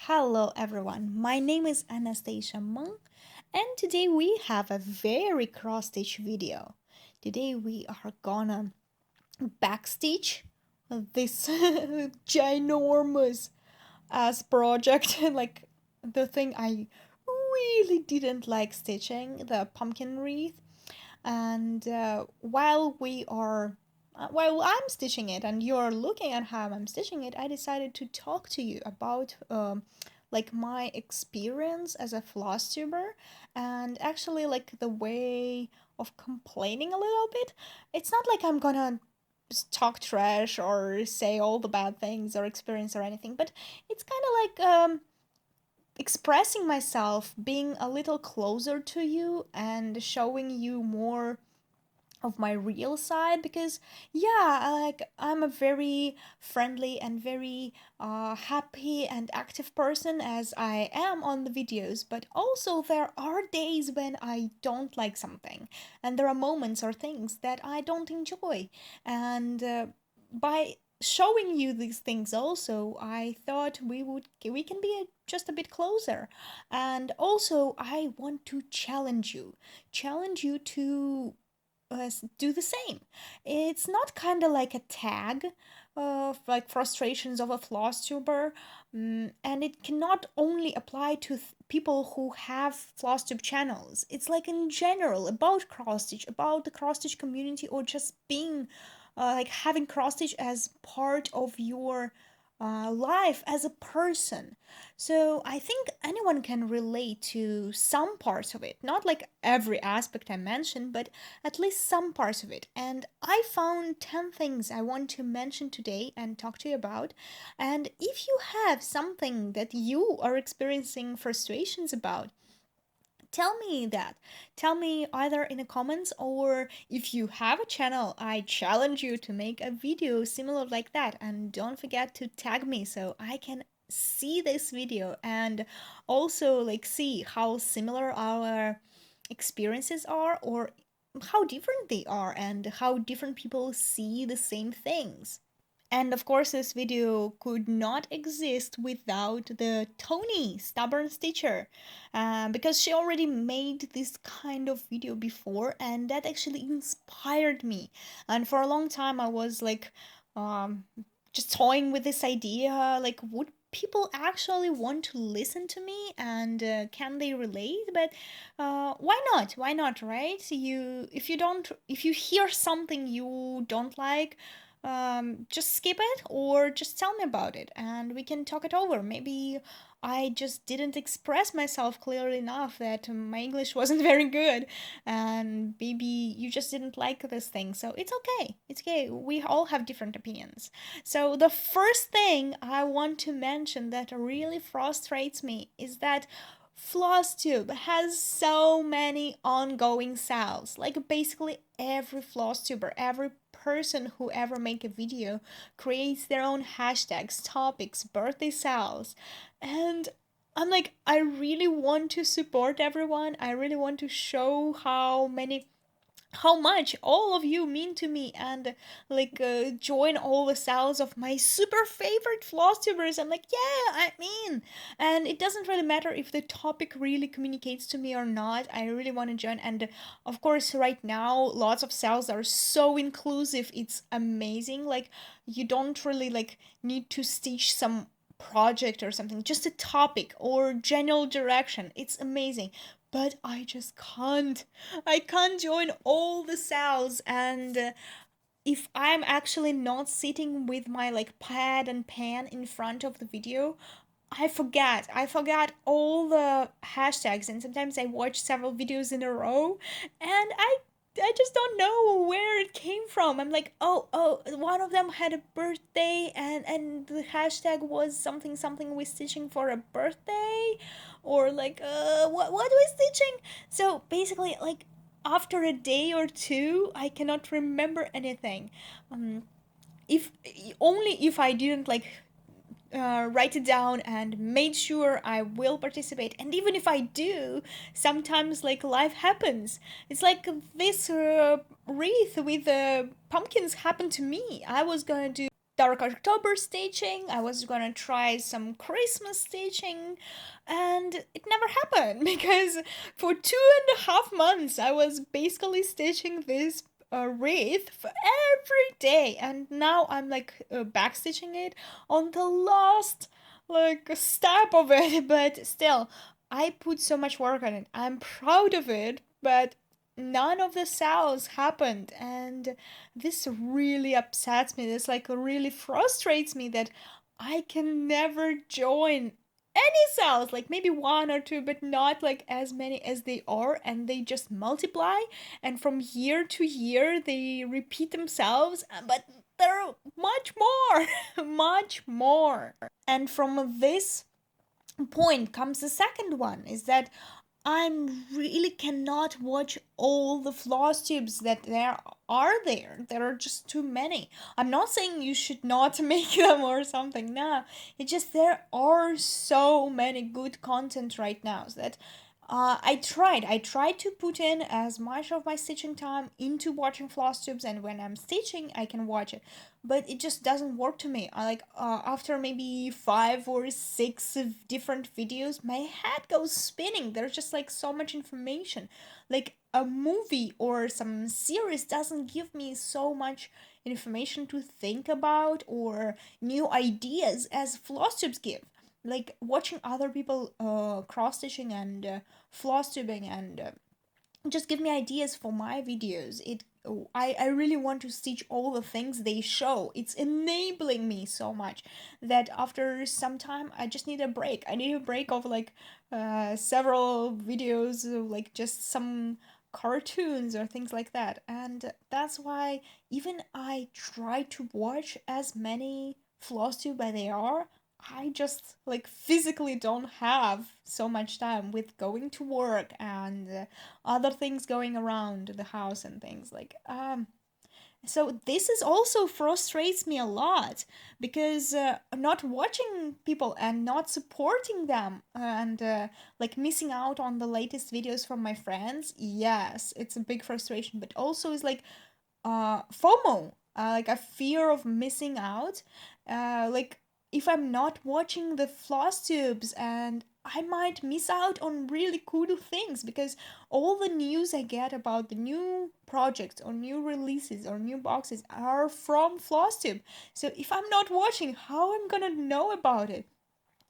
Hello everyone, my name is Anastasia Monk and today we have a very cross-stitch video. Today we are gonna backstitch this ginormous ass project like the thing I really didn't like stitching, the pumpkin wreath. And while I'm stitching it and you're looking at how I'm stitching it, I decided to talk to you about like my experience as a flosstuber and actually like the way of complaining a little bit. It's not like I'm gonna talk trash or say all the bad things or experience or anything, but it's kind of like expressing myself, being a little closer to you and showing you more of my real side because I'm a very friendly and very happy and active person as I am on the videos, but also there are days when I don't like something and there are moments or things that I don't enjoy, and by showing you these things also I thought we can be just a bit closer. And also I want to challenge you to do the same. It's not kind of like a tag of like frustrations of a floss tuber, and it cannot only apply to people who have floss tube channels. It's like in general about cross stitch, about the cross stitch community, or just being like having cross stitch as part of your life as a person. So I think anyone can relate to some parts of it, not like every aspect I mentioned, but at least some parts of it. And I found 10 things I want to mention today and talk to you about. And if you have something that you are experiencing frustrations about, tell me that. Tell me either in the comments, or if you have a channel, I challenge you to make a video similar like that. And don't forget to tag me so I can see this video and also like see how similar our experiences are, or how different they are, and how different people see the same things. And of course, this video could not exist without the Tony Stubborn Stitcher, because she already made this kind of video before, and that actually inspired me. And for a long time, I was like, um, just toying with this idea, like, would people actually want to listen to me, and can they relate? But why not? Why not, right? If you hear something you don't like, just skip it or just tell me about it and we can talk it over. Maybe I just didn't express myself clearly enough, that my English wasn't very good, and maybe you just didn't like this thing. So it's okay. It's okay. We all have different opinions. So the first thing I want to mention that really frustrates me is that Flosstube has so many ongoing sales. Like basically every Flosstuber, every person who ever make a video creates their own hashtags, topics, birthday sales. And I'm like, I really want to support everyone. I really want to show how much all of you mean to me, and like join all the sales of my super favorite floss tubers. I'm like, yeah, I mean, and it doesn't really matter if the topic really communicates to me or not. I really want to join. And of course right now lots of sales are so inclusive, it's amazing. Like you don't really like need to stitch some project or something, just a topic or general direction. It's amazing. But I just can't. I can't join all the cells, and if I'm actually not sitting with my like pad and pen in front of the video, I forget. I forgot all the hashtags, and sometimes I watch several videos in a row, and I just don't know where it came from. I'm like, oh, one of them had a birthday, and the hashtag was something something with stitching for a birthday, or like what was stitching. So basically, like after a day or two, I cannot remember anything. Um, if only if I didn't like write it down and made sure I will participate. And even if I do, sometimes like life happens. It's like this wreath with pumpkins happened to me. I was gonna do dark October stitching. I was gonna try some Christmas stitching, and it never happened because for 2.5 months I was basically stitching this wreath for every day, and now I'm like back stitching it on the last like step of it, but still, I put so much work on it. I'm proud of it, but none of the sales happened, and this really upsets me. This like really frustrates me that I can never join any cells, like maybe one or two, but not like as many as they are, and they just multiply, and from year to year they repeat themselves, but there are much more, much more. And from this point comes the second one, is that I'm really cannot watch all the floss tubes that there are there. There are just too many. I'm not saying you should not make them or something. No, it's just there are so many good content right now that I tried to put in as much of my stitching time into watching floss tubes, and when I'm stitching, I can watch it. But it just doesn't work to me. I like after maybe 5 or 6 of different videos, my head goes spinning. There's just like so much information. Like a movie or some series doesn't give me so much information to think about or new ideas as floss tubes give. Like watching other people cross stitching and floss tubing and just give me ideas for my videos. I really want to stitch all the things they show. It's enabling me so much that after some time I just need a break. I need a break of like several videos, like just some cartoons or things like that. And that's why even I try to watch as many floss tube as they are, I just like physically don't have so much time with going to work and other things going around the house and things like so this is also frustrates me a lot because not watching people and not supporting them and like missing out on the latest videos from my friends, yes, it's a big frustration, but also is like FOMO, like a fear of missing out. Like if I'm not watching the floss tubes, and I might miss out on really cool things because all the news I get about the new projects or new releases or new boxes are from FlossTube. So if I'm not watching, how am I gonna know about it?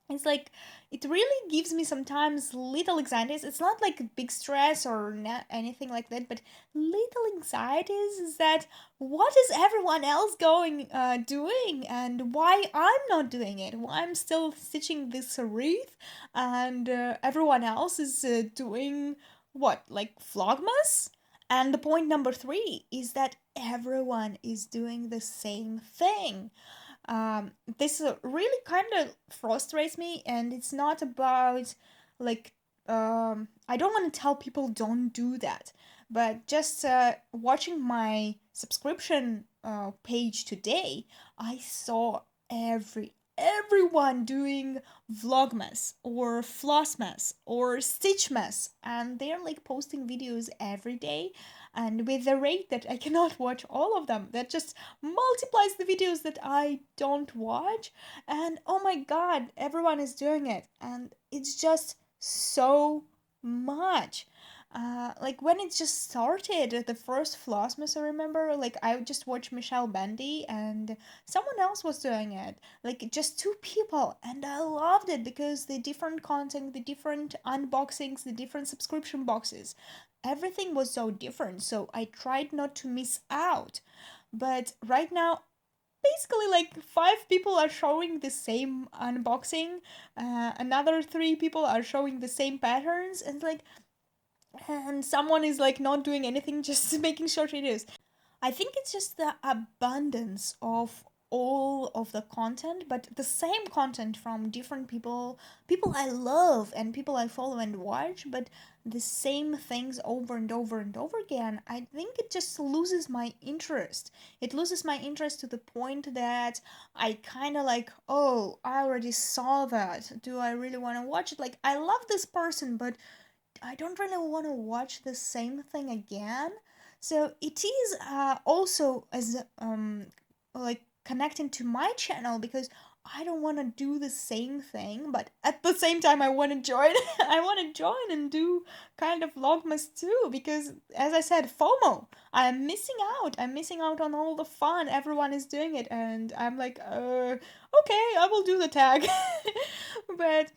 It's like it really gives me sometimes little anxieties. It's not like big stress or anything like that, but little anxieties is that what is everyone else going doing and why I'm not doing it? Why I'm still stitching this wreath and everyone else is doing what, like Vlogmas? And the point number three is that everyone is doing the same thing. This really kind of frustrates me, and it's not about like I don't want to tell people don't do that, but just watching my subscription page today, I saw everyone doing vlogmas or flossmas or stitchmas, and they're like posting videos every day, and with the rate that I cannot watch all of them, that just multiplies the videos that I don't watch. And oh my god, everyone is doing it, and it's just so much. Like when it just started, the first Flossmas, I remember, like I just watched Michelle Bendy and someone else was doing it, like just two people, and I loved it because the different content, the different unboxings, the different subscription boxes, everything was so different. So I tried not to miss out. But right now, basically like 5 people are showing the same unboxing, another 3 people are showing the same patterns, and like and someone is like not doing anything, just making short videos. I think it's just the abundance of all of the content, but the same content from different people, people I love and people I follow and watch, but the same things over and over and over again. I think it just loses my interest. It loses my interest to the point that I kind of like, oh, I already saw that. Do I really want to watch it? Like, I love this person, but I don't really want to watch the same thing again. So it is also as like connecting to my channel because I don't want to do the same thing, but at the same time I want to join. I want to join and do kind of vlogmas too because as I said, FOMO. I'm missing out. I'm missing out on all the fun. Everyone is doing it and I'm like, okay, I will do the tag. But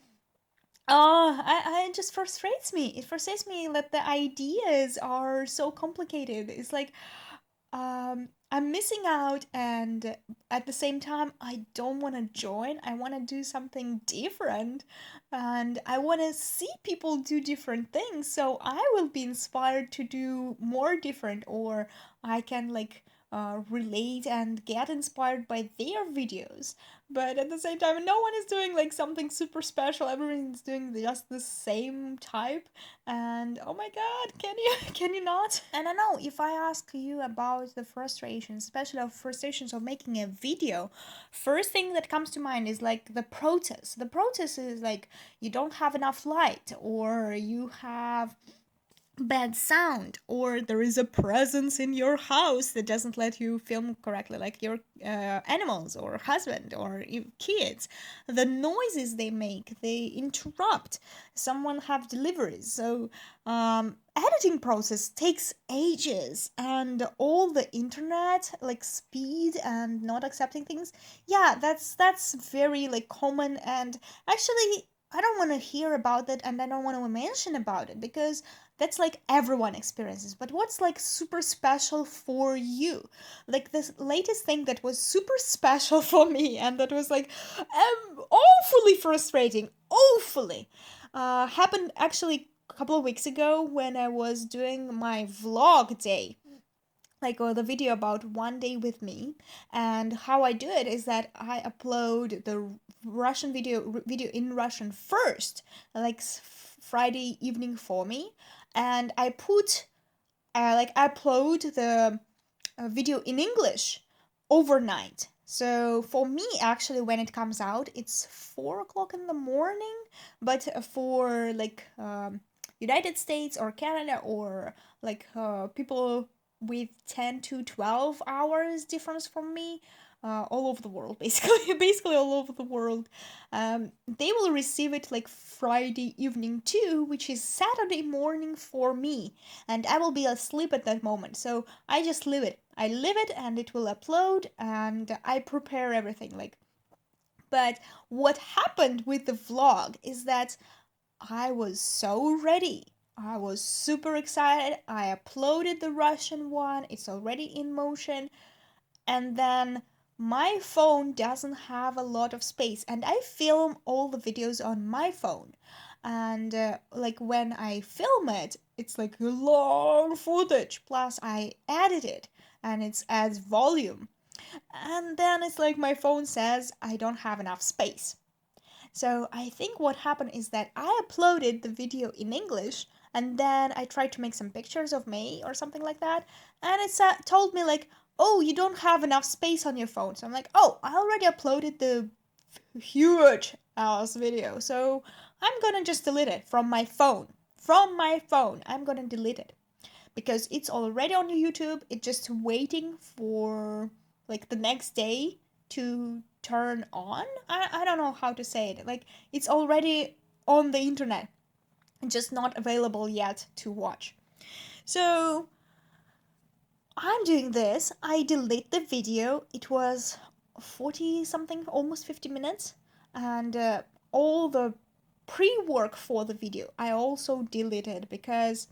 it just frustrates me. It frustrates me that the ideas are so complicated. It's like I'm missing out, and at the same time, I don't want to join. I want to do something different, and I want to see people do different things. So I will be inspired to do more different, or I can like relate and get inspired by their videos. But at the same time, no one is doing like something super special. Everyone's doing just the same type, and oh my god, can you can you not? And I know if I ask you about the frustrations, especially of frustrations of making a video, first thing that comes to mind is like the protest. The protest is like you don't have enough light, or you have bad sound, or there is a presence in your house that doesn't let you film correctly, like your animals or husband or kids. The noises they make, they interrupt. Someone have deliveries, so editing process takes ages, and all the internet like speed and not accepting things. Yeah, that's very like common, and actually I don't want to hear about that, and I don't want to mention about it because that's like everyone experiences. But what's like super special for you? Like this latest thing that was super special for me and that was like awfully frustrating, awfully, happened actually a couple of weeks ago when I was doing my vlog day, like the video about one day with me. And how I do it is that I upload the Russian video in Russian first, like Friday evening for me, and I put like upload the video in English overnight. So for me, actually, when it comes out, it's 4 o'clock in the morning. But for like United States or Canada or like people with 10 to 12 hours difference from me, all over the world, basically, basically all over the world, they will receive it like Friday evening too, which is Saturday morning for me, and I will be asleep at that moment. So I just leave it. I leave it, and it will upload, and I prepare everything. Like, but what happened with the vlog is that I was so ready. I was super excited. I uploaded the Russian one. It's already in motion. And then my phone doesn't have a lot of space, and I film all the videos on my phone. And like when I film it, it's like a long footage, plus I edit it and it's adds volume. And then it's like my phone says I don't have enough space. So I think what happened is that I uploaded the video in English, and then I tried to make some pictures of me or something like that, and it told me like, oh, you don't have enough space on your phone. So I'm like, oh, I already uploaded the huge ass video, so I'm gonna just delete it from my phone. From my phone, I'm gonna delete it because it's already on YouTube. It's just waiting for like the next day to turn on. I don't know how to say it. Like it's already on the internet, just not available yet to watch. So I'm doing this. I delete the video. It was 40 something, almost 50 minutes. And all the pre work for the video I also deleted because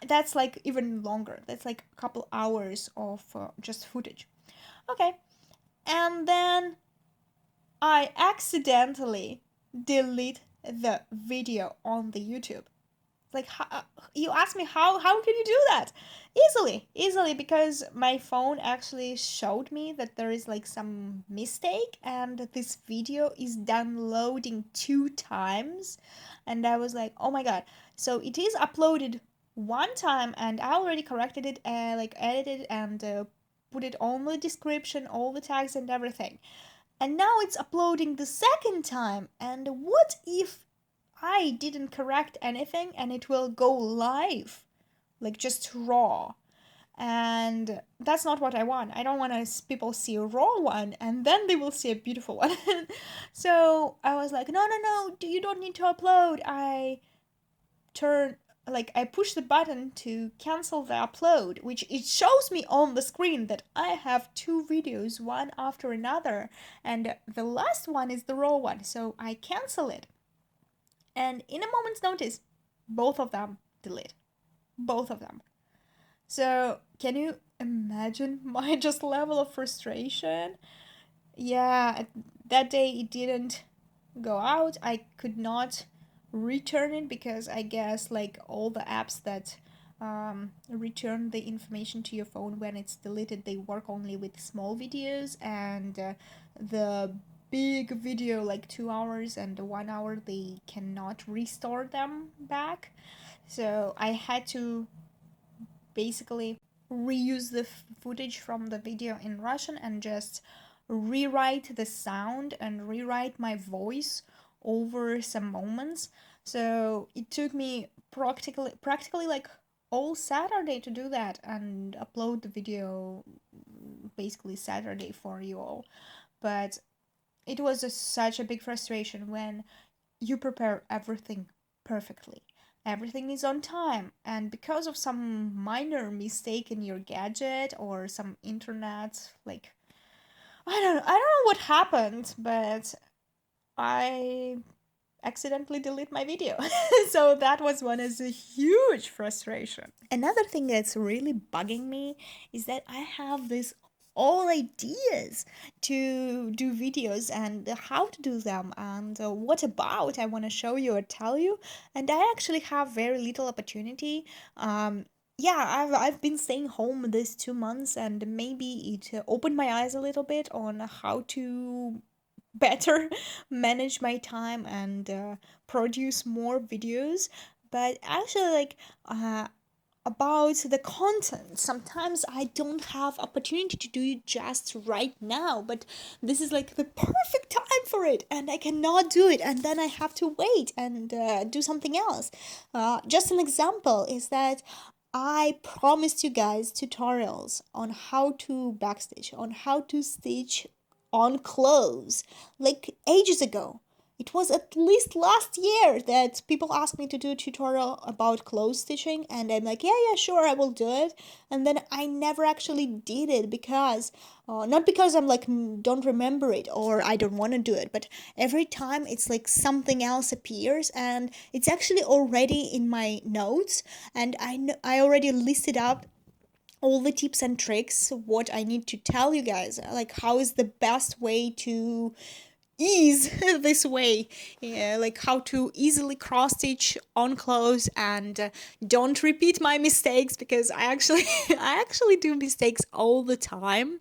that's like even longer. That's like a couple hours of just footage. Okay. And then I accidentally delete the video on the YouTube. Like you ask me how can you do that? Easily, because my phone actually showed me that there is like some mistake and this video is downloading 2 times, and I was like, oh my god. So it is uploaded one time and I already corrected it, like edited and put it on the description, all the tags and everything, and now it's uploading the second time. And what if I didn't correct anything and it will go live, like just raw? And that's not what I want. I don't want people see a raw one and then they will see a beautiful one. So I was like, no, no, no, you don't need to upload. Turn I push the button to cancel the upload, which it shows me on the screen that I have two videos, one after another, and the last one is the raw one, so I cancel it. And in a moment's notice, both of them delete. Both of them. So can you imagine my just level of frustration? Yeah, that day it didn't go out. I could not return it because I guess all the apps that return the information to your phone when it's deleted, they work only with small videos, and the big video 2 hours and 1 hour, they cannot restore them back. So I had to basically reuse the footage from the video in Russian and just rewrite the sound and rewrite my voice over some moments. So it took me practically all Saturday to do that and upload the video basically Saturday for you all. But it was such a big frustration when you prepare everything perfectly. Everything is on time, and because of some minor mistake in your gadget or some internet, I don't know what happened, but I accidentally delete my video. So that was one is a huge frustration. Another thing that's really bugging me is that I have this all ideas to do videos and how to do them and what about I want to show you or tell you, and I actually have very little opportunity. Yeah, I've been staying home these 2 months, and maybe it opened my eyes a little bit on how to better manage my time and produce more videos. But actually about the content, sometimes I don't have opportunity to do it just right now, but this is the perfect time for it and I cannot do it, and then I have to wait and do something else. Just an example is that I promised you guys tutorials on how to backstitch, on how to stitch on clothes, ages ago. It was at least last year that people asked me to do a tutorial about clothes stitching, and I'm like, yeah, yeah, sure, I will do it. And then I never actually did it because, not because I'm don't remember it or I don't want to do it, but every time it's something else appears and it's actually already in my notes, and I already listed up all the tips and tricks, what I need to tell you guys, how is the best way to ease this way, yeah, how to easily cross stitch on clothes and don't repeat my mistakes, because I actually I actually do mistakes all the time.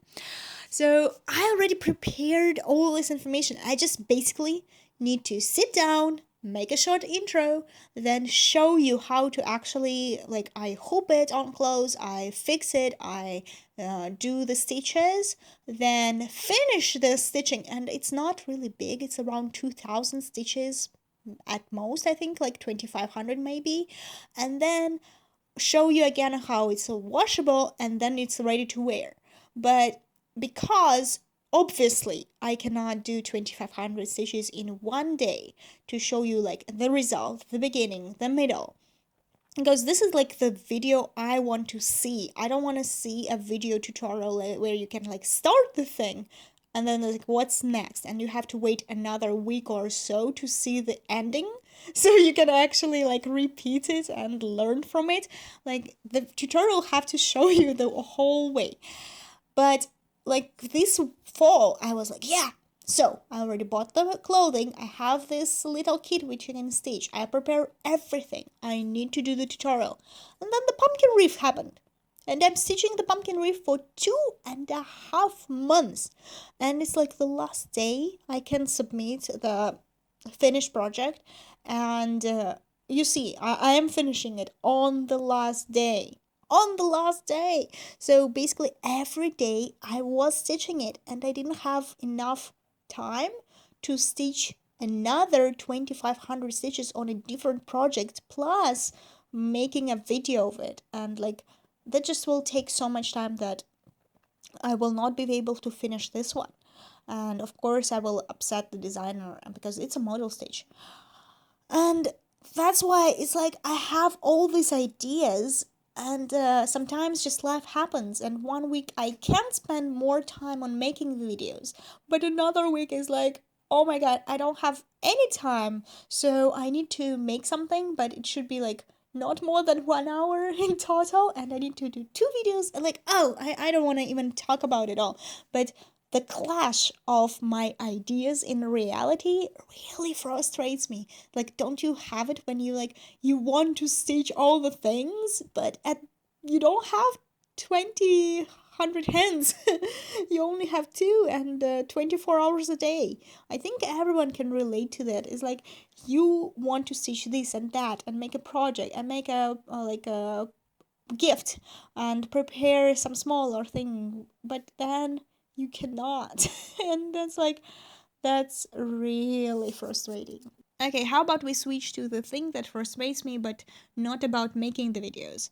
So I already prepared all this information. I just basically need to sit down, make a short intro, then show you how to actually, I hoop it on clothes, I fix it, I do the stitches, then finish the stitching. And it's not really big, it's around 2,000 stitches at most, I think, 2,500 maybe. And then show you again how it's washable and then it's ready to wear. But because obviously I cannot do 2,500 stitches in one day to show you the result, the beginning, the middle, because this is the video I want to see. I don't want to see a video tutorial where you can start the thing and then what's next, and you have to wait another week or so to see the ending so you can actually repeat it and learn from it. The tutorial have to show you the whole way. But this fall I was yeah, so I already bought the clothing, I have this little kit which you can stitch, I prepare everything, I need to do the tutorial. And then the pumpkin reef happened, and I'm stitching the pumpkin reef for 2.5 months, and it's the last day I can submit the finished project. And you see, I am finishing it on the last day, on the last day. So basically every day I was stitching it, and I didn't have enough time to stitch another 2,500 stitches on a different project, plus making a video of it. And that just will take so much time that I will not be able to finish this one. And of course, I will upset the designer because it's a model stage. And that's why it's like I have all these ideas, and sometimes just life happens. And one week I can spend more time on making the videos, but another week is like, oh my god, I don't have any time. So I need to make something, but it should be like not more than 1 hour in total, and I need to do two videos. And like, oh, I don't want to even talk about it all. But the clash of my ideas in reality really frustrates me. Like, don't you have it when you like you want to stitch all the things, but you don't have 20 100 hands. You only have two, and 24 hours a day. I think everyone can relate to that. It's like you want to stitch this and that and make a project and make a gift and prepare some smaller thing, but then you cannot. And that's really frustrating. Okay, how about we switch to the thing that frustrates me, but not about making the videos.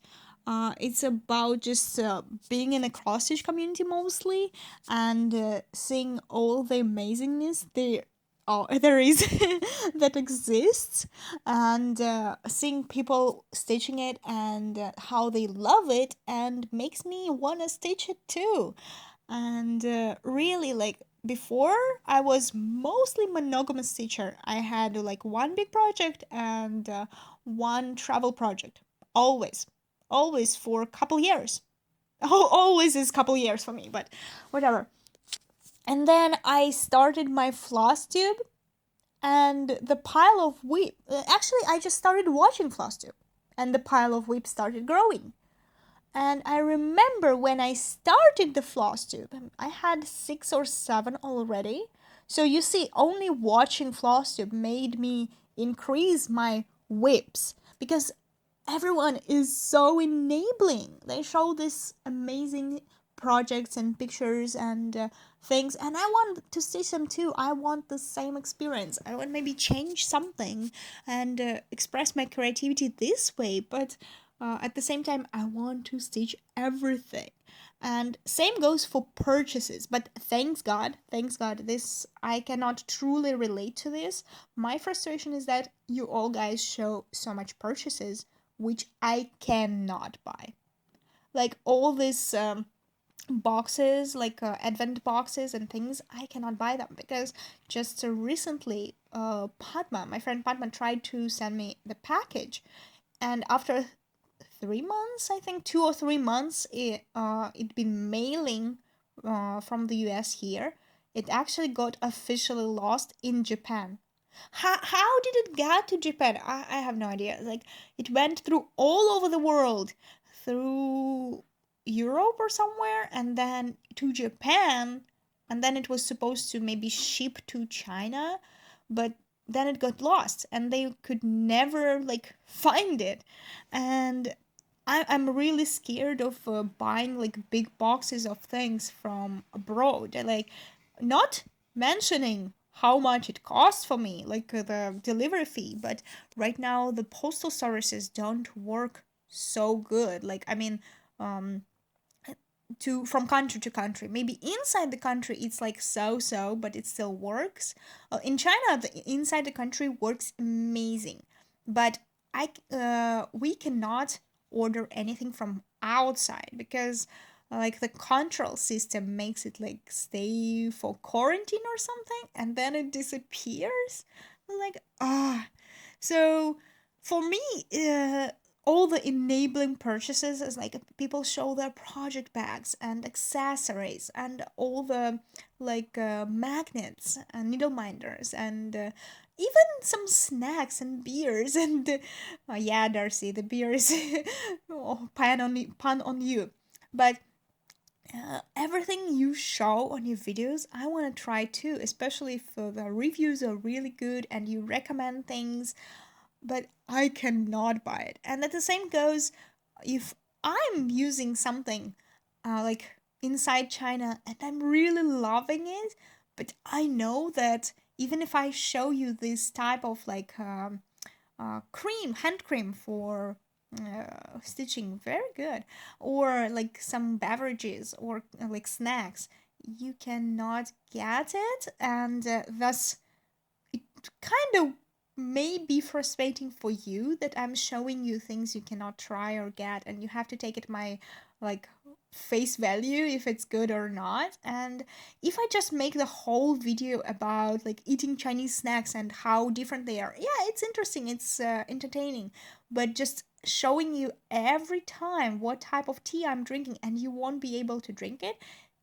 It's about just being in a cross stitch community mostly, and seeing all the amazingness there is that exists, and seeing people stitching it, and how they love it, and makes me wanna stitch it too. And really, like, before, I was mostly monogamous teacher. I had like one big project and one travel project, always, always, for a couple years. Always is couple years for me, but whatever. And then I started my Flosstube, and the pile of whip, actually I just started watching Flosstube, and the pile of whip started growing. And I remember when I started the Flosstube, I had 6 or 7 already. So you see, only watching Flosstube made me increase my whips, because everyone is so enabling. They show this amazing projects and pictures and things, and I want to see them too. I want the same experience. I want maybe change something and express my creativity this way, but at the same time I want to stitch everything. And same goes for purchases, but thanks god, this I cannot truly relate to this. My frustration is that you all guys show so much purchases which I cannot buy. Like all these boxes, like advent boxes and things, I cannot buy them because just recently, Padma, my friend Padma, tried to send me the package, and after 3 months, I think 2 or 3 months, it been mailing from the US here. It actually got officially lost in Japan. How did it get to Japan? I have no idea. Like, it went through all over the world, through Europe or somewhere, and then to Japan, and then it was supposed to maybe ship to China, but then it got lost, and they could never like find it. And I'm really scared of buying like big boxes of things from abroad. Like, not mentioning how much it costs for me, like the delivery fee, but right now the postal services don't work so good. Like, I mean, um, to from country to country. Maybe inside the country it's like so, but it still works. In China, the inside the country works amazing, but we cannot order anything from outside because like the control system makes it like stay for quarantine or something, and then it disappears. Like, so for me, all the enabling purchases is like people show their project bags and accessories and all the like magnets and needle minders and even some snacks and beers and yeah, Darcy, the beers. Oh, pun on you. But everything you show on your videos, I want to try too, especially if the reviews are really good and you recommend things, but I cannot buy it. And that the same goes if I'm using something like inside China and I'm really loving it, but I know that even if I show you this type of like cream, hand cream for Stitching, very good. Or like some beverages or like snacks. You cannot get it, and thus it kind of may be frustrating for you that I'm showing you things you cannot try or get, and you have to take it my like face value if it's good or not. And if I just make the whole video about like eating Chinese snacks and how different they are, yeah, it's interesting, it's entertaining, but just showing you every time what type of tea I'm drinking and you won't be able to drink it,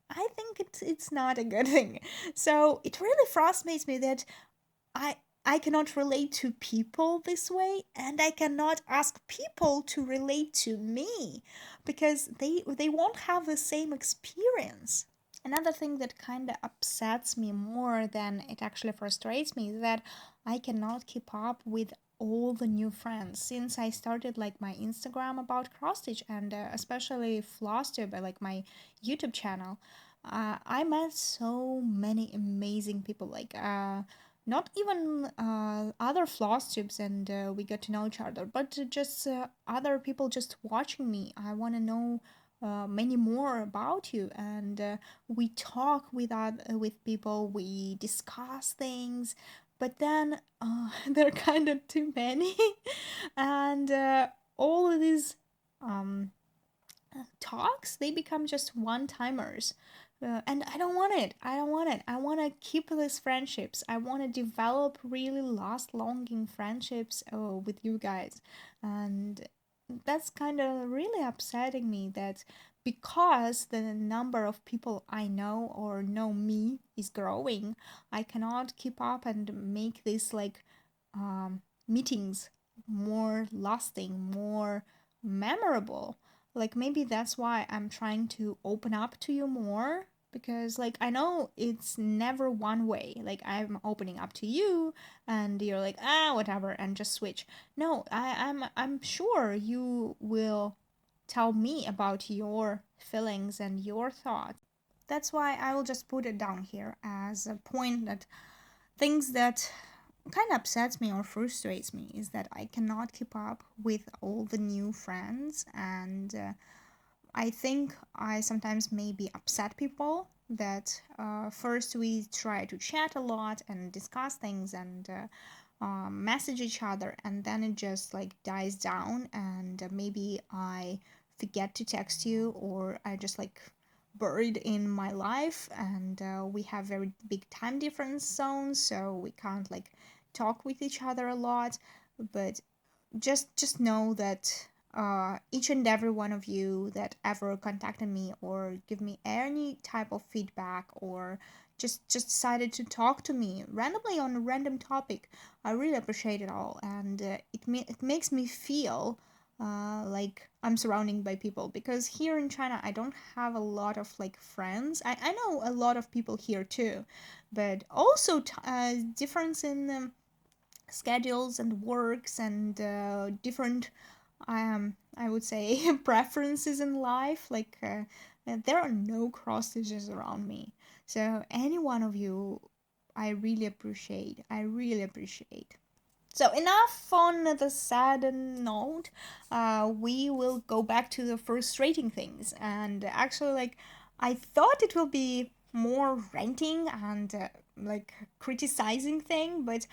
I think it's not a good thing. So it really frustrates me that I I cannot relate to people this way, and I cannot ask people to relate to me because they won't have the same experience. Another thing that kind of upsets me more than it actually frustrates me is that I cannot keep up with all the new friends since I started like my Instagram about cross stitch, and especially Flosstuber, like my YouTube channel. I met so many amazing people, like not even other floss tubes, and we get to know each other, but just other people just watching me. I want to know many more about you, and we talk with people, we discuss things, but then there are kind of too many, and all of these um, talks, they become just one timers. And I don't want it. I don't want it. I want to keep these friendships. I want to develop really last longing friendships with you guys. And that's kind of really upsetting me that because the number of people I know or know me is growing, I cannot keep up and make these like meetings more lasting, more memorable. Like maybe that's why I'm trying to open up to you more, because like I know it's never one way. Like I'm opening up to you and you're like, ah, whatever, and just switch. No, I'm sure you will tell me about your feelings and your thoughts. That's why I will just put it down here as a point that things that kind of upsets me or frustrates me is that I cannot keep up with all the new friends, and I think I sometimes maybe upset people that first we try to chat a lot and discuss things and message each other, and then it just like dies down, and maybe I forget to text you, or I just like buried in my life, and we have very big time difference zones, so we can't like talk with each other a lot. But just know that each and every one of you that ever contacted me or give me any type of feedback, or just decided to talk to me randomly on a random topic, I really appreciate it all, and it makes me feel like I'm surrounded by people, because here in China I don't have a lot of like friends. I know a lot of people here too, but also difference in schedules and works and different I would say preferences in life. Like there are no cross stitches around me, so any one of you I really appreciate. I really appreciate. So enough on the sad note. We will go back to the frustrating things. And actually, like, I thought it will be more ranting and like criticizing thing, but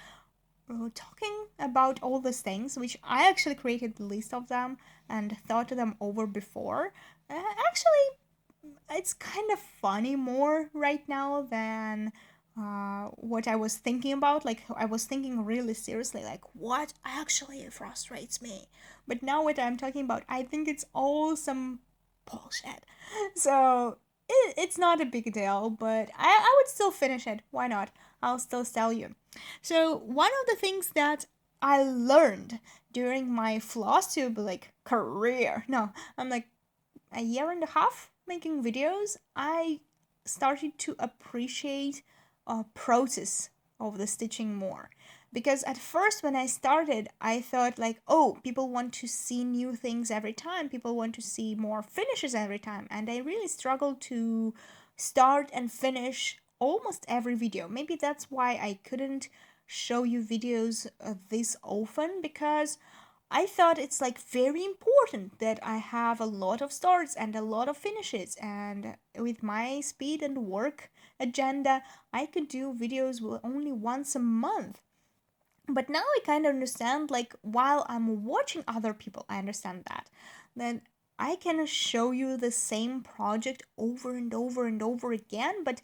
talking about all these things, which I actually created the list of them and thought them over before. Actually, it's kind of funny more right now than what I was thinking about. Like, I was thinking really seriously, like, what actually frustrates me. But now, what I'm talking about, I think it's all some bullshit. So, it's not a big deal, but I would still finish it. Why not? I'll still tell you. So, one of the things that I learned during my Flosstube like career, no, I'm like a year and a half making videos, I started to appreciate a process of the stitching more. Because at first, when I started, I thought like, oh, people want to see new things every time. People want to see more finishes every time. And I really struggled to start and finish almost every video. Maybe that's why I couldn't show you videos this often, because I thought it's like very important that I have a lot of starts and a lot of finishes. And with my speed and work agenda, I could do videos only once a month. But now I kind of understand, like, while I'm watching other people, I understand that. Then I can show you the same project over and over and over again, but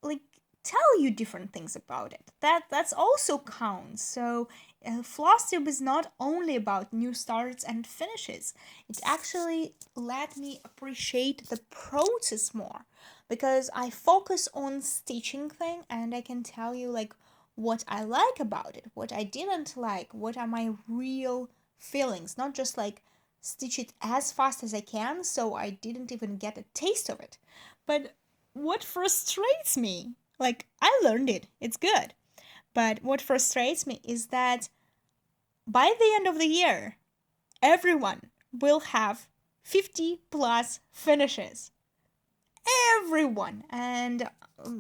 like tell you different things about it. That's also counts. So Flosstube is not only about new starts and finishes. It actually let me appreciate the process more because I focus on stitching thing and I can tell you like what I like about it, what I didn't like, what are my real feelings, not just like stitch it as fast as I can so I didn't even get a taste of it. But what frustrates me, like I learned it, it's good. But what frustrates me is that by the end of the year, everyone will have 50 plus finishes. Everyone. And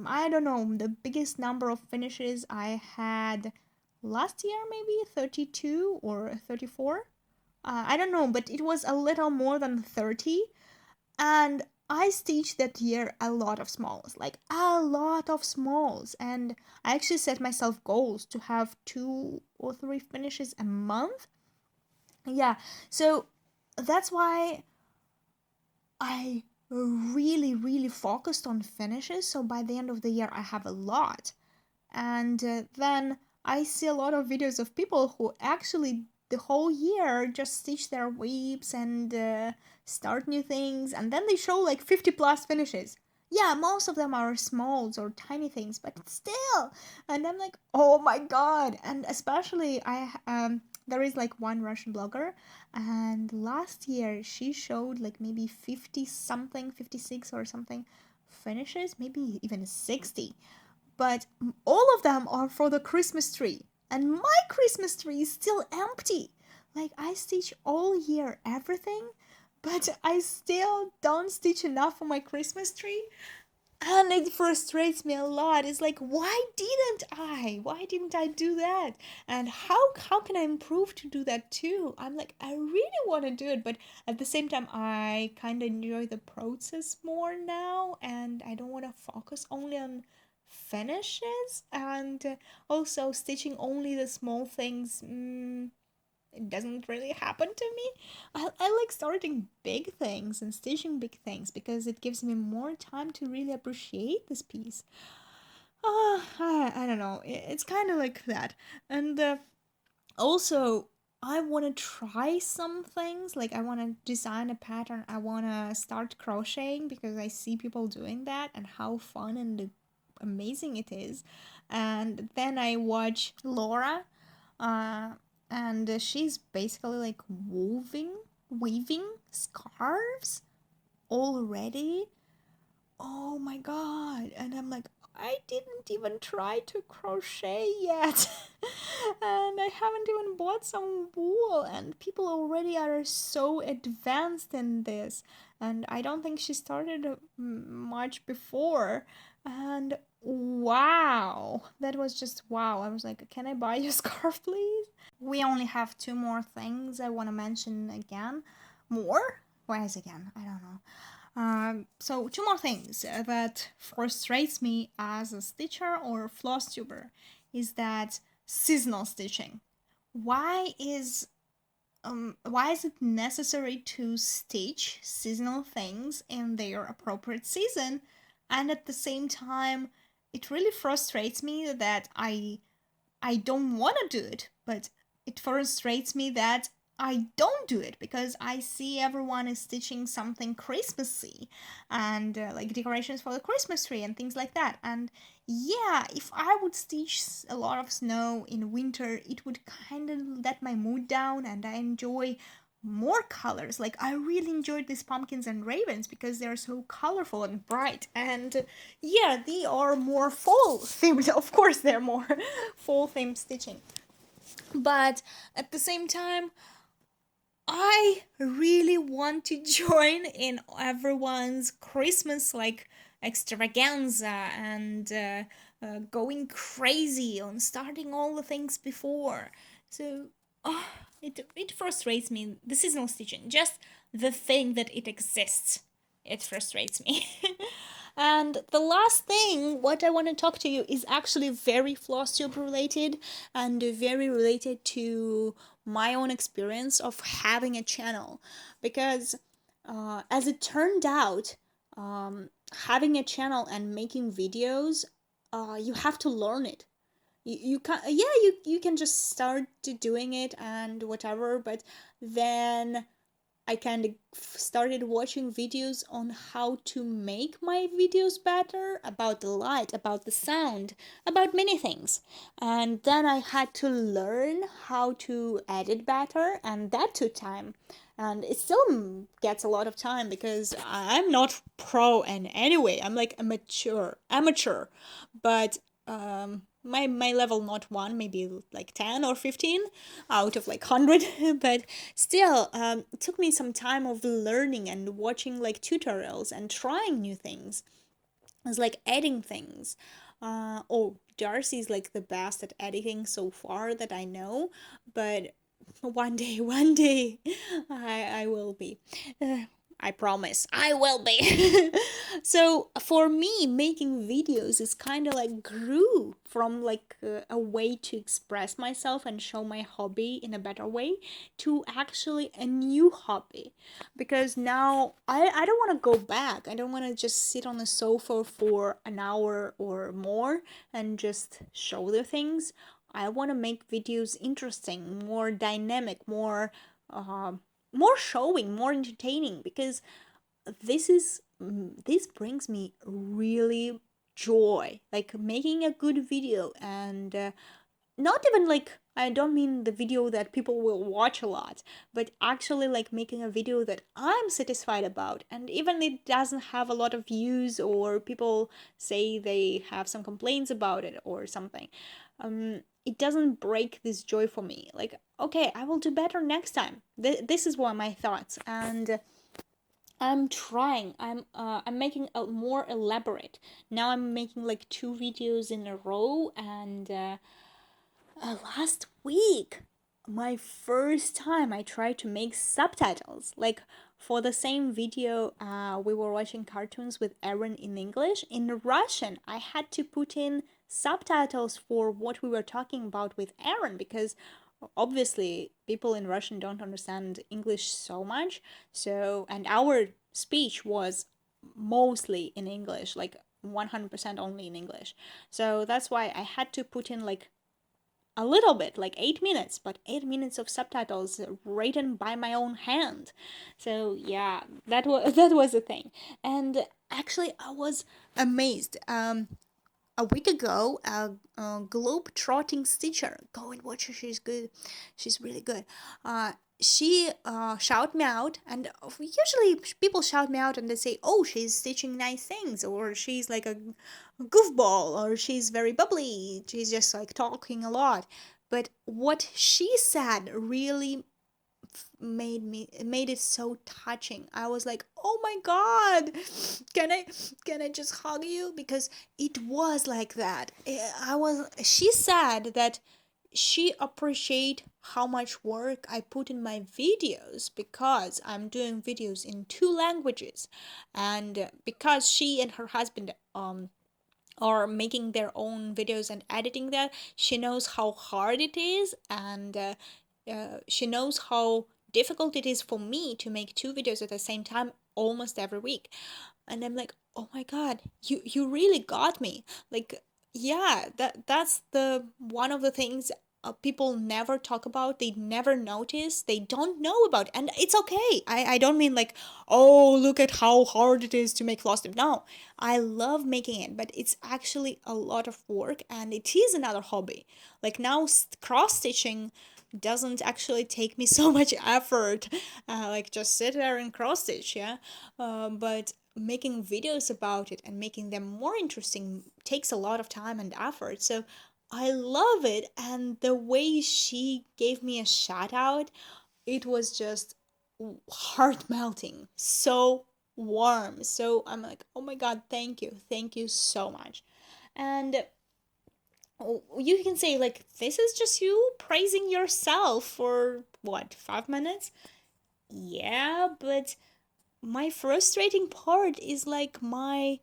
I don't know, the biggest number of finishes I had last year, maybe 32 or 34. I don't know, but it was a little more than 30. And I stitched that year a lot of smalls, like a lot of smalls. And I actually set myself goals to have 2 or 3 finishes a month. Yeah, so that's why I really, really focused on finishes. So by the end of the year, I have a lot. And then I see a lot of videos of people who actually the whole year just stitch their weaves and start new things, and then they show like 50 plus finishes. Yeah, most of them are smalls or tiny things, but still. And I'm like, oh my god! And especially there is like one Russian blogger, and last year she showed like maybe 50 something, 56 or something finishes, maybe even 60, but all of them are for the Christmas tree. And my Christmas tree is still empty. Like, I stitch all year everything, but I still don't stitch enough for my Christmas tree. And it frustrates me a lot. It's like, why didn't I? Why didn't I do that? And how can I improve to do that too? I'm like, I really want to do it, but at the same time, I kind of enjoy the process more now, and I don't want to focus only on finishes and also stitching only the small things. It doesn't really happen to me. I like starting big things and stitching big things because it gives me more time to really appreciate this piece. I don't know. It's kind of like that. And also, I want to try some things. Like, I want to design a pattern. I want to start crocheting because I see people doing that and how fun and amazing it is. And then I watch Laura. Uh, and she's basically like weaving scarves already. Oh my god. And I'm like, I didn't even try to crochet yet. And I haven't even bought some wool, and people already are so advanced in this. And I don't think she started much before. And wow, that was just wow. I was like, can I buy you a scarf, please? We only have 2 more things I want to mention again. More? Why is again? I don't know. So 2 more things that frustrates me as a stitcher or floss tuber is that seasonal stitching. Why is why is it necessary to stitch seasonal things in their appropriate season, and at the same time it really frustrates me that I don't want to do it, but it frustrates me that I don't do it because I see everyone is stitching something Christmassy and like decorations for the Christmas tree and things like that. And yeah, if I would stitch a lot of snow in winter, it would kind of let my mood down and I enjoy more colors. Like, I really enjoyed these pumpkins and ravens because they're so colorful and bright. And yeah, they are more fall themed. Of course, they're more fall themed stitching. But at the same time, I really want to join in everyone's Christmas like extravaganza and going crazy on starting all the things before. So it frustrates me. The seasonal stitching, just the thing that it exists, it frustrates me. And the last thing, what I want to talk to you is actually very Flosstube related and very related to my own experience of having a channel. Because as it turned out, having a channel and making videos, you have to learn it. You can, yeah, you can just start to doing it and whatever, but then I kind of started watching videos on how to make my videos better, about the light, about the sound, about many things. And then I had to learn how to edit better, and that took time. And it still gets a lot of time because I'm not pro in any way. I'm like amateur. But my level not one, maybe like 10 or 15 out of like 100. But still, it took me some time of learning and watching like tutorials and trying new things. It's like adding things. Oh, Darcy's like the best at editing so far that I know, but one day, I will be. Uh, I promise, I will be. So for me, making videos is kind of like grew from like a way to express myself and show my hobby in a better way to actually a new hobby, because now I don't want to go back. I don't want to just sit on the sofa for an hour or more and just show the things. I want to make videos interesting, more dynamic, uh, more showing, more entertaining, because this brings me really joy, like making a good video. And not even like, I don't mean the video that people will watch a lot, but actually like making a video that I'm satisfied about. And even it doesn't have a lot of views, or people say they have some complaints about it or something, it doesn't break this joy for me. Like, okay, I will do better next time. This is what my thoughts. And I'm trying. I'm making a more elaborate. Now I'm making like 2 videos in a row. And last week, my first time, I tried to make subtitles. Like for the same video, we were watching cartoons with Aaron in English. In Russian, I had to put in subtitles for what we were talking about with Aaron, because obviously people in Russian don't understand English so much. So, and our speech was mostly in English, like 100% only in English. So that's why I had to put in like a little bit, like 8 minutes, but 8 minutes of subtitles written by my own hand. So yeah, that was the thing. And actually, I was amazed. A week ago, a globe trotting stitcher. Go and watch her. She's good. She's really good. She shout me out, and usually people shout me out and they say, "Oh, she's stitching nice things," or "She's like a goofball," or "She's very bubbly. She's just like talking a lot." But what she said really made it so touching. I was like, "Oh my god, can I just hug you?" Because it was like that. She said that she appreciate how much work I put in my videos, because I'm doing videos in 2 languages, and because she and her husband are making their own videos and editing that, she knows how hard it is. And she knows how difficult it is for me to make 2 videos at the same time almost every week. And I'm like, oh my god, you really got me. Like, yeah, that's the one of the things people never talk about, they never notice, they don't know about. And it's okay. I don't mean like, oh, look at how hard it is to make Flosstuber. No, I love making it, but it's actually a lot of work, and it is another hobby. Like now, cross stitching doesn't actually take me so much effort, like just sit there and cross stitch, yeah. But making videos about it and making them more interesting takes a lot of time and effort. So I love it. And the way she gave me a shout out, it was just heart melting, so warm. So I'm like, oh my god, thank you so much. And you can say like, this is just you praising yourself for what, 5 minutes? Yeah, but my frustrating part is like my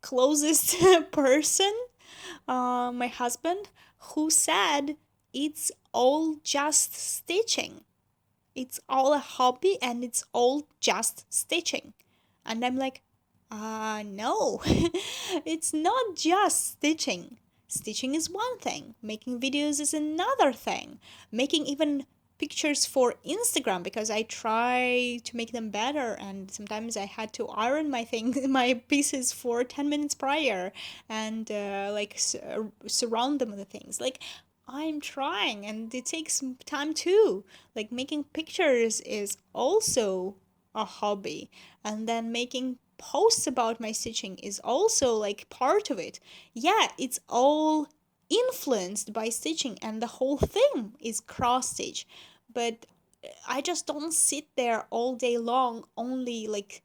closest person, my husband, who said it's all just stitching. It's all a hobby and it's all just stitching. And I'm like, no, it's not just stitching. Stitching is one thing, making videos is another thing, making even pictures for Instagram, because I try to make them better, and sometimes I had to iron my my pieces for 10 minutes prior, and surround them with the things. Like, I'm trying, and it takes time too. Like, making pictures is also a hobby, and then making posts about my stitching is also like part of it. Yeah, it's all influenced by stitching, and the whole thing is cross stitch. But I just don't sit there all day long only like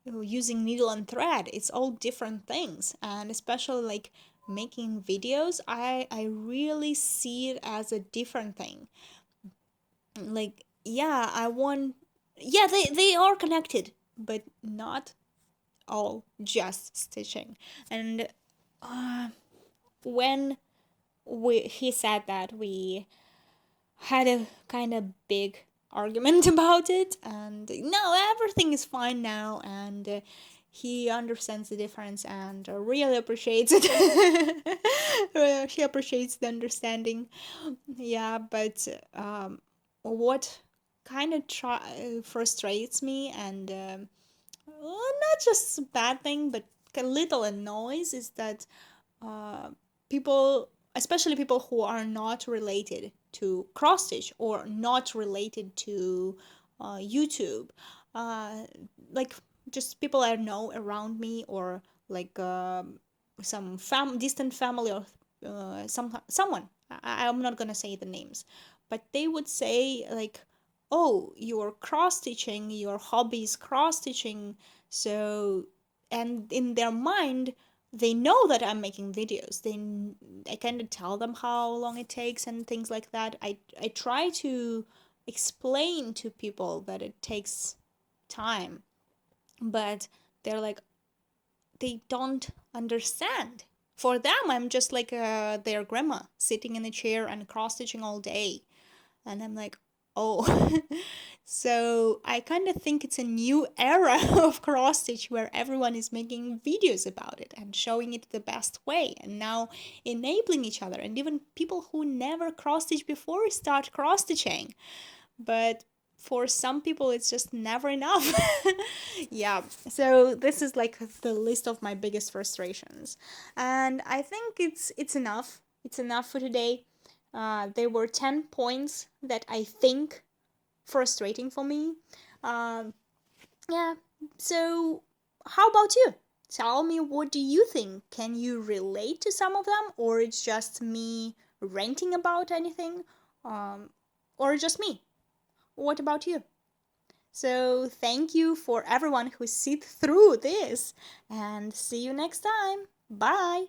using needle and thread. It's all different things, and especially like making videos, I really see it as a different thing. Like, yeah, I want, yeah, they are connected, but not all just stitching. And uh, when he said that, we had a kind of big argument about it, and no, everything is fine now, and he understands the difference and really appreciates it. He appreciates the understanding. Yeah, but what kind of frustrates me, and not just a bad thing, but a little annoys, is that uh, people, especially people who are not related to cross stitch or not related to YouTube, uh, like just people I know around me, or like some distant family, or someone. I'm not gonna say the names, but they would say like, "Oh, you're cross stitching. Your hobby is cross stitching." So, and in their mind, they know that I'm making videos. I kind of tell them how long it takes and things like that. I try to explain to people that it takes time, but they're like, they don't understand. For them, I'm just like their grandma sitting in a chair and cross stitching all day. And I'm like, oh. So I kind of think it's a new era of cross stitch, where everyone is making videos about it and showing it the best way, and now enabling each other. And even people who never cross stitched before start cross stitching. But for some people, it's just never enough. Yeah, so this is like the list of my biggest frustrations, and I think it's enough. It's enough for today. There were 10 points that I think frustrating for me. Um, yeah, so how about you? Tell me, what do you think? Can you relate to some of them, or it's just me ranting about anything? Um, or just me? What about you? So, thank you for everyone who sit through this, and see you next time. Bye.